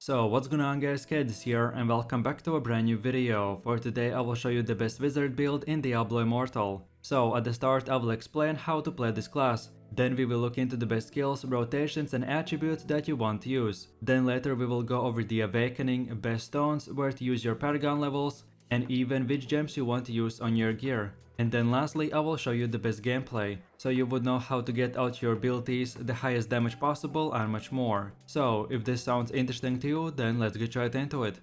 So what's going on guys, Kids here and welcome back to a brand new video. For today I will show you the best wizard build in Diablo Immortal. So at the start I will explain how to play this class. Then we will look into the best skills, rotations and attributes that you want to use. Then later we will go over the awakening, best stones, where to use your paragon levels, and even which gems you want to use on your gear. And then lastly I will show you the best gameplay, so you would know how to get out your abilities, the highest damage possible and much more. So if this sounds interesting to you, then let's get right into it.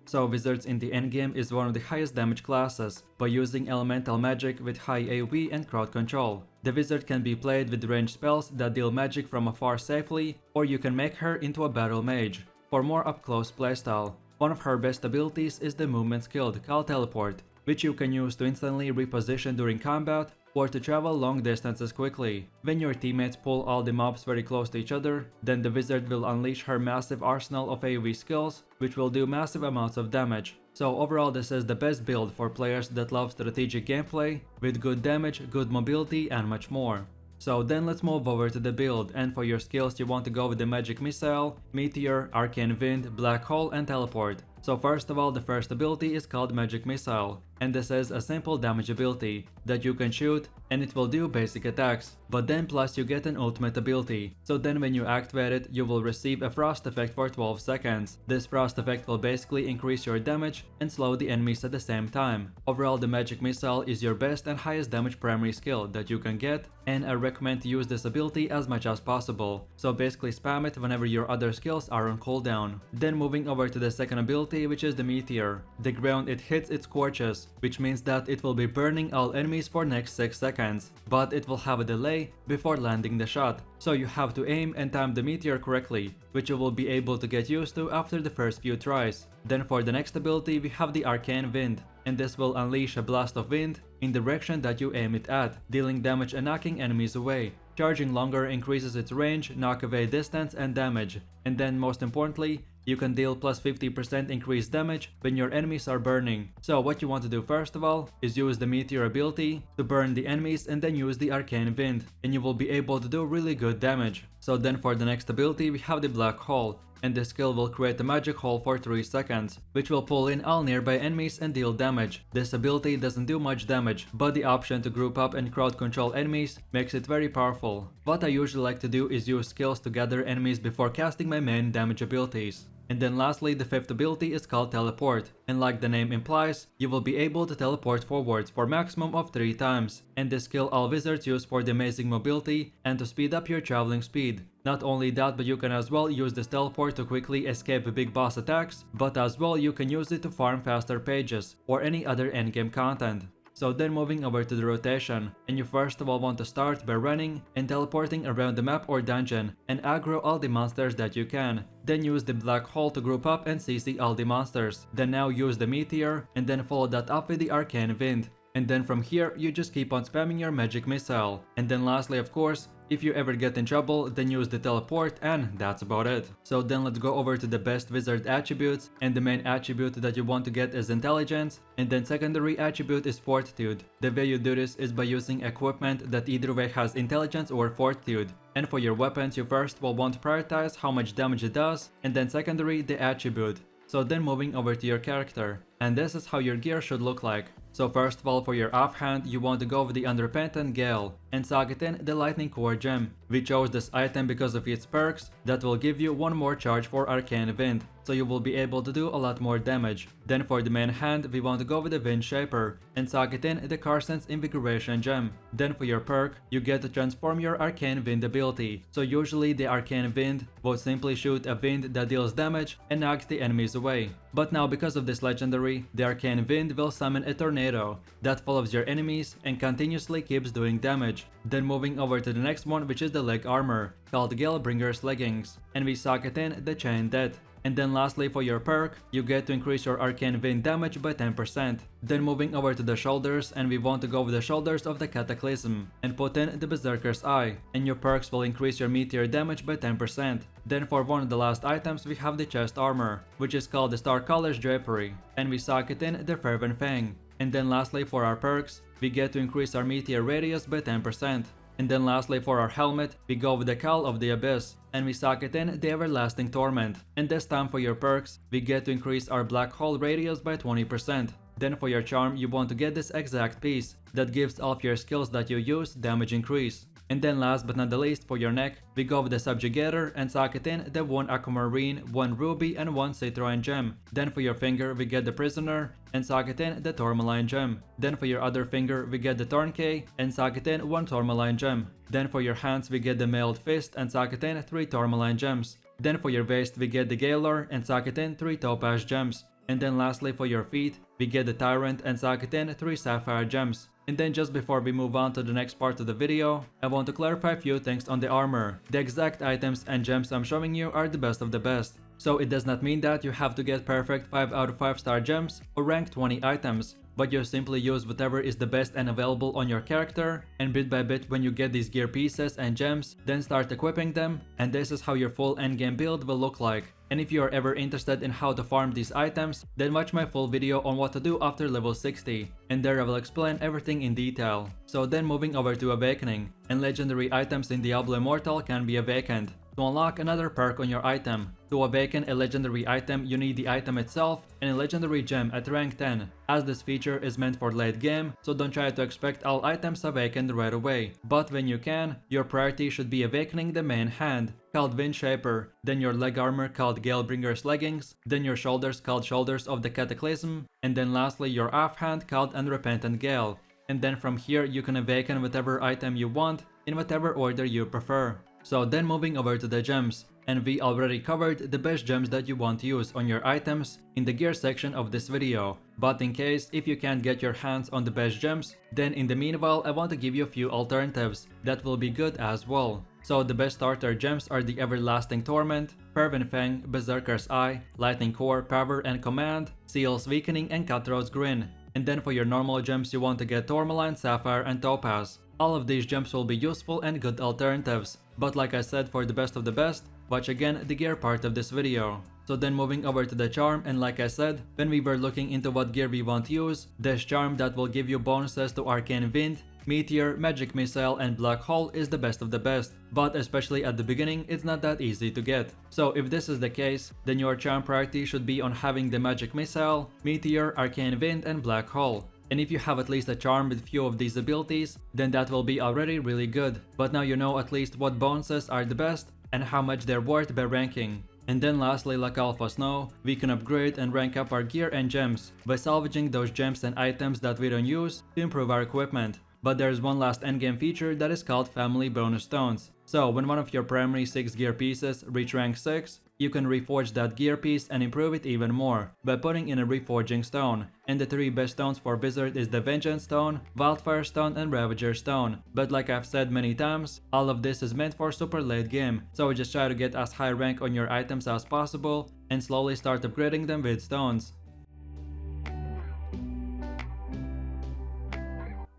So Wizards in the endgame is one of the highest damage classes, by using elemental magic with high AoE and crowd control. The wizard can be played with ranged spells that deal magic from afar safely, or you can make her into a battle mage, for more up close playstyle. One of her best abilities is the movement skill called Teleport, which you can use to instantly reposition during combat or to travel long distances quickly. When your teammates pull all the mobs very close to each other, then the wizard will unleash her massive arsenal of AoE skills, which will do massive amounts of damage. So overall this is the best build for players that love strategic gameplay, with good damage, good mobility and much more. So then let's move over to the build, and for your skills you want to go with the magic missile, meteor, arcane wind, black hole and teleport. So first of all, the first ability is called magic missile, and this is a simple damage ability that you can shoot and it will do basic attacks, but then plus you get an ultimate ability. So then when you activate it, you will receive a frost effect for 12 seconds. This frost effect will basically increase your damage and slow the enemies at the same time. Overall, the magic missile is your best and highest damage primary skill that you can get, and I recommend to use this ability as much as possible. So basically spam it whenever your other skills are on cooldown. Then moving over to the second ability, which is the meteor. The ground it hits, it scorches, which means that it will be burning all enemies for next 6 seconds, but it will have a delay before landing the shot. So you have to aim and time the meteor correctly, which you will be able to get used to after the first few tries. Then for the next ability we have the arcane wind, and this will unleash a blast of wind in the direction that you aim it at, dealing damage and knocking enemies away. Charging longer increases its range, knock away distance and damage, and then most importantly, you can deal plus 50% increased damage when your enemies are burning. So what you want to do first of all is use the meteor ability to burn the enemies and then use the arcane wind, and you will be able to do really good damage. So then for the next ability we have the black hole, and this skill will create a magic hole for 3 seconds, which will pull in all nearby enemies and deal damage. This ability doesn't do much damage, but the option to group up and crowd control enemies makes it very powerful. What I usually like to do is use skills to gather enemies before casting my main damage abilities. And then lastly, the fifth ability is called teleport, and like the name implies, you will be able to teleport forwards for maximum of 3 times, and this skill all wizards use for the amazing mobility and to speed up your traveling speed. Not only that, but you can as well use this teleport to quickly escape big boss attacks, but as well you can use it to farm faster pages or any other endgame content. So then moving over to the rotation, and you first of all want to start by running and teleporting around the map or dungeon and aggro all the monsters that you can. Then use the black hole to group up and CC all the monsters. Then now use the meteor and then follow that up with the arcane wind. And then from here you just keep on spamming your magic missile. And then lastly, of course, if you ever get in trouble, then use the teleport, and that's about it. So then let's go over to the best wizard attributes, and the main attribute that you want to get is intelligence, and then secondary attribute is fortitude. The way you do this is by using equipment that either way has intelligence or fortitude. And for your weapons you first will want to prioritize how much damage it does, and then secondary the attribute. So then moving over to your character, and this is how your gear should look like. So first of all, for your offhand you want to go with the Unrepentant Gale and Sagitin the Lightning Core gem. We chose this item because of its perks that will give you one more charge for Arcane Wind, so you will be able to do a lot more damage. Then for the main hand we want to go with the Wind Shaper and Sagitin the Carson's Invigoration gem. Then for your perk you get to transform your Arcane Wind ability. So usually the Arcane Wind will simply shoot a wind that deals damage and knocks the enemies away. But now because of this legendary, the Arcane Wind will summon a tornado that follows your enemies and continuously keeps doing damage. Then moving over to the next one, which is the leg armor, called Galebringer's Leggings, and we socket in the Chain Death. And then lastly for your perk, you get to increase your arcane wind damage by 10%. Then moving over to the shoulders, and we want to go with the shoulders of the Cataclysm and put in the Berserker's Eye, and your perks will increase your meteor damage by 10%. Then for one of the last items we have the chest armor, which is called the Star Colors Drapery, and we socket in the Fervent Fang. And then lastly for our perks, we get to increase our meteor radius by 10%. And then lastly for our helmet, we go with the Call of the Abyss, and we socket in the Everlasting Torment. And this time for your perks, we get to increase our black hole radius by 20%. Then for your charm, you want to get this exact piece that gives all of your skills that you use damage increase. And then last but not the least for your neck, we go with the Subjugator and socket in the 1 Aquamarine, 1 Ruby and 1 Citroen gem. Then for your finger, we get the Prisoner and socket in the Tourmaline gem. Then for your other finger, we get the Tourniquet and socket in 1 Tourmaline gem. Then for your hands, we get the Mailed Fist and socket in 3 Tourmaline gems. Then for your waist, we get the Gaylor and socket in 3 Topaz gems. And then lastly for your feet, we get the Tyrant and socket in 3 Sapphire gems. And then just before we move on to the next part of the video, I want to clarify a few things on the armor. The exact items and gems I'm showing you are the best of the best. So it does not mean that you have to get perfect 5 out of 5 star gems or rank 20 items, but you simply use whatever is the best and available on your character, and bit by bit when you get these gear pieces and gems, then start equipping them, and this is how your full endgame build will look like. And if you are ever interested in how to farm these items, then watch my full video on what to do after level 60, and there I will explain everything in detail. So then moving over to Awakening, and legendary items in Diablo Immortal can be awakened. To unlock another perk on your item. To awaken a legendary item, you need the item itself and a legendary gem at rank 10, as this feature is meant for late game, so don't try to expect all items awakened right away. But when you can, your priority should be awakening the main hand, called Windshaper, then your leg armor called Galebringer's Leggings, then your shoulders called Shoulders of the Cataclysm, and then lastly your offhand called Unrepentant Gale. And then from here you can awaken whatever item you want, in whatever order you prefer. So then moving over to the gems, and we already covered the best gems that you want to use on your items in the gear section of this video. But in case if you can't get your hands on the best gems, then in the meanwhile I want to give you a few alternatives that will be good as well. So the best starter gems are the Everlasting Torment, Fervent Fang, Berserker's Eye, Lightning Core, Power and Command, Seal's Weakening and Cutthroat's Grin. And then for your normal gems you want to get Tourmaline, Sapphire and Topaz. All of these gems will be useful and good alternatives, but like I said, for the best of the best, watch again the gear part of this video. So then moving over to the charm, and like I said, when we were looking into what gear we want to use, this charm that will give you bonuses to Arcane Wind, Meteor, Magic Missile and Black Hole is the best of the best, but especially at the beginning it's not that easy to get. So if this is the case, then your charm priority should be on having the Magic Missile, Meteor, Arcane Wind and Black Hole. And if you have at least a charm with few of these abilities, then that will be already really good. But now you know at least what bonuses are the best and how much they're worth by ranking. And then lastly, like all of us know, we can upgrade and rank up our gear and gems by salvaging those gems and items that we don't use to improve our equipment. But there's one last endgame feature that is called Family Bonus Stones. So when one of your primary 6 gear pieces reach rank 6, you can reforge that gear piece and improve it even more by putting in a reforging stone. And the 3 best stones for Wizard is the Vengeance Stone, Wildfire Stone and Ravager Stone. But like I've said many times, all of this is meant for super late game, so just try to get as high rank on your items as possible and slowly start upgrading them with stones.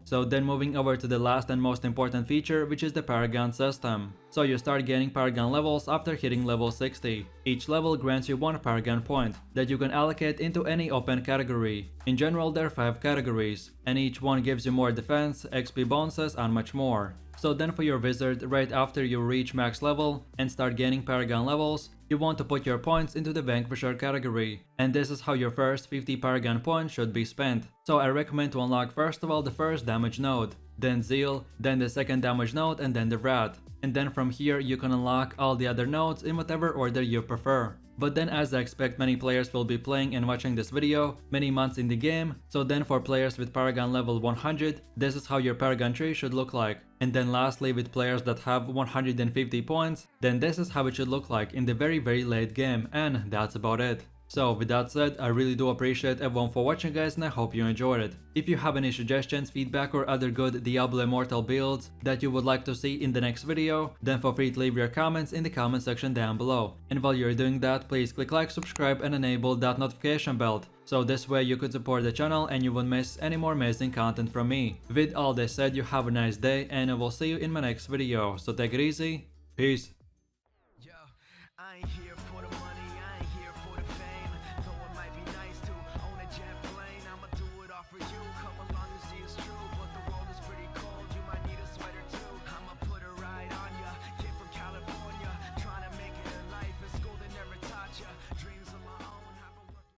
So then moving over to the last and most important feature, which is the Paragon system. So you start gaining Paragon levels after hitting level 60. Each level grants you 1 Paragon point that you can allocate into any open category. In general there are 5 categories, and each one gives you more defense, XP bonuses and much more. So then for your wizard, right after you reach max level and start gaining Paragon levels, you want to put your points into the Vanquisher category, and this is how your first 50 Paragon points should be spent. So I recommend to unlock first of all the first damage node, then Zeal, then the second damage node and then the Wrath. And then from here you can unlock all the other nodes in whatever order you prefer. But then as I expect many players will be playing and watching this video many months in the game, so then for players with Paragon level 100, this is how your Paragon tree should look like. And then lastly with players that have 150 points, then this is how it should look like in the very late game, and that's about it. So with that said, I really do appreciate everyone for watching guys, and I hope you enjoyed it. If you have any suggestions, feedback or other good Diablo Immortal builds that you would like to see in the next video, then feel free to leave your comments in the comment section down below. And while you're doing that, please click like, subscribe and enable that notification bell, so this way you could support the channel and you won't miss any more amazing content from me. With all this said, you have a nice day and I will see you in my next video, so take it easy, peace.